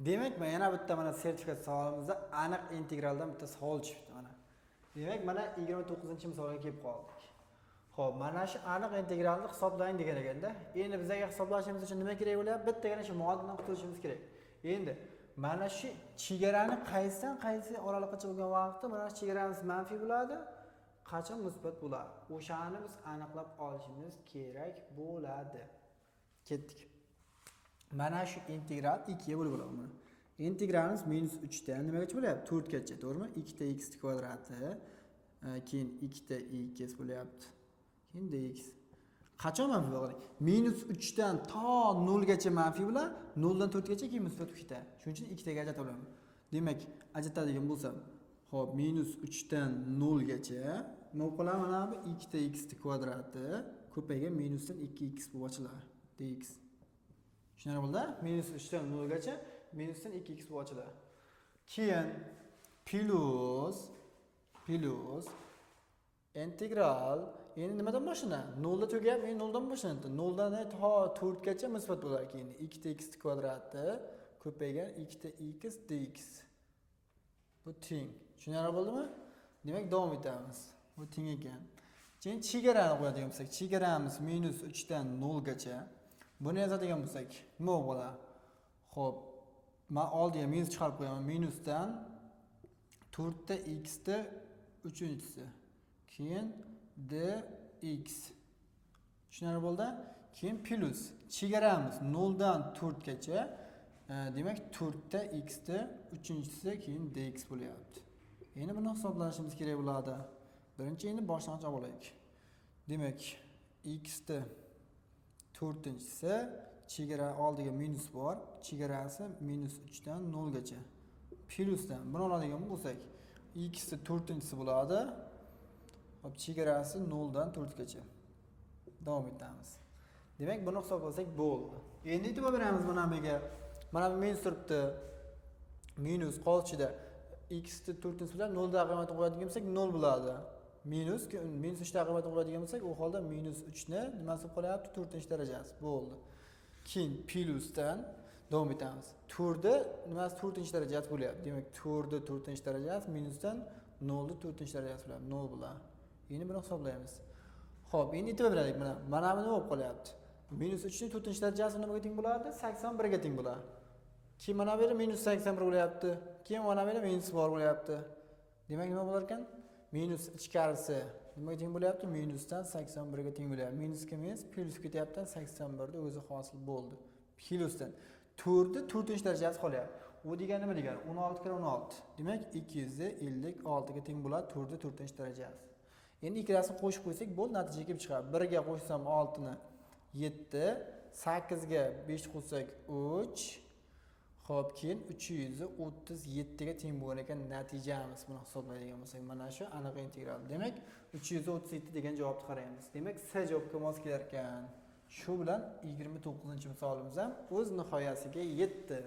Demak, men yana bitta mana sertifikat savolimizda aniq integraldan bitta savol chiqdi mana. Demak, mana 29-misolga kelib qoldik. Xo'p, mana shu aniq integralni hisoblang degan ekanda, endi bizga hisoblashimiz uchun nima kerak bo'lyapti? Bittagina shu muodildan qutulishimiz kerak. Endi mana shu chegarani qaysidan qaysi oraliqgacha bo'lgan vaqtda mana shu chegaramiz manfiy bo'ladi, qachon musbat bo'ladi. O'shani biz aniqlab olishimiz kerak bo'ladi. Ketdik. Mana shu integral 2 ga bo'lib bo'ladi mana. Integralimiz -3 dan nimagacha bo'lyapti? 4 gacha, to'g'rimi? 2 ta x kvadrati, keyin 2 ta x bo'lyapti. Keyin dx. Qachon manfiy bo'ladi? -3 dan to 0 gacha manfiy bo'ladi, 0 dan 4 gacha keyin musbat 2 ta. Shuning uchun 2 taga ajratamiz. Demak, ajratadigan bo'lsam, xo'p, -3 dan 0 gacha nima qiladi? Mana bu 2 ta x kvadrati ko'paygan minusdan 2x bo'lib ochiladi. dx. Tushunarli bo'ldi? -3 dan 0 gacha minusdan 2x bo'lib ochiladi. Keyin plus integral endi nimadan boshlanadi? 0 da tugab, endi 0 dan boshlanadi. 0 dan to 4 gacha musbat bo'ladi keyin. 2 ta x kvadrati ko'paygan 2 ta x dx. Bu teng. Tushunarli bo'ldimi? Demak, davom etamiz. Bu teng ekan. Keyin chegarani qo'yadigan bo'lsak, chegaramiz -3 dan 0 gacha. Buni yozadigan bo'lsak, nima bo'ladi? Xo'p, men oldiga minus chiqarib qo'yaman. Minusdan 4 ta x da 3-inchisi. Keyin dx. Tushunarli bo'ldi? Keyin plus chegaramiz 0 dan 4 gacha. Demak, 4 ta x da 3-inchisi keyin dx bo'lyapti. Endi buni hisoblashimiz kerak bo'ladi. Birinchi endi boshlang'ich olib olaylik. Demak, x da 4-inchisi, chegara oldiga minus bor, chegarasi -3 dan 0 gacha. Plusdan buni oladigan bo'lsak, x da 4-inchisi bo'ladi. Hop, chegarasi 0 dan 4 gacha. Davom etamiz. Demak, buni hisoblasak bo'ldi. Endi e'tibor beramiz mana buga. Mana bu minus turibdi. Minus qolchida x da 4-inchisi bilan 0 da qiyomatini qo'yadigan bo'lsak 0 bo'ladi. Minus 3 da qiyomatini qo'yadigan bo'lsak, u holda -3 ni nimasi qolyapti? 4-darajasi. Bo'ldi. Keyin plusdan davom etamiz. 4 da nimasi 4-darajasi bo'lyapti. Demak, 4 da 4-darajasi minusdan 0 da 4-darajasi bilan 0 bo'ladi. Endi buni hisoblaymiz. Xo'p, endi e'tibor beraylik mana. Mana bu nima bo'lib qolyapti? -3 ning 4-darajasi nimaga teng bo'ladi? 81 ga teng bo'ladi. Keyin mana bu yerda -81 bo'lyapti. Keyin mana bu yerda minus bor bo'lyapti. Demak, nima bo'lar ekan? Minus ichkarisi nimaga teng bo'lyapti? Minusdan 81 ga teng bo'lyapti. Minusga minus, plus ketyapti, 81 da o'zi hosil bo'ldi. Plusdan 4 da 4-darajasi qolyapti. U degani nima degani? 16 kira 16. Demak, 256 ga teng bo'ladi 4 da 4-darajasi. Endi ikkalasini qo'shib qo'ysak, bo'ldi, natija kelib chiqadi. 1 ga qo'shsam 6 ni 7, 8 ga 5 qo'shsak 3. Xo'p, keyin 337 ga teng bo'lgan ekan natijamiz. Buni hisoblaydigan bo'lsak, mana shu aniq integral. Demak, 337 degan javobni qaraymiz. Demak, C javobga mos kelar ekan. Shu bilan 29-misolimiz ham o'z nihoyasiga yetdi.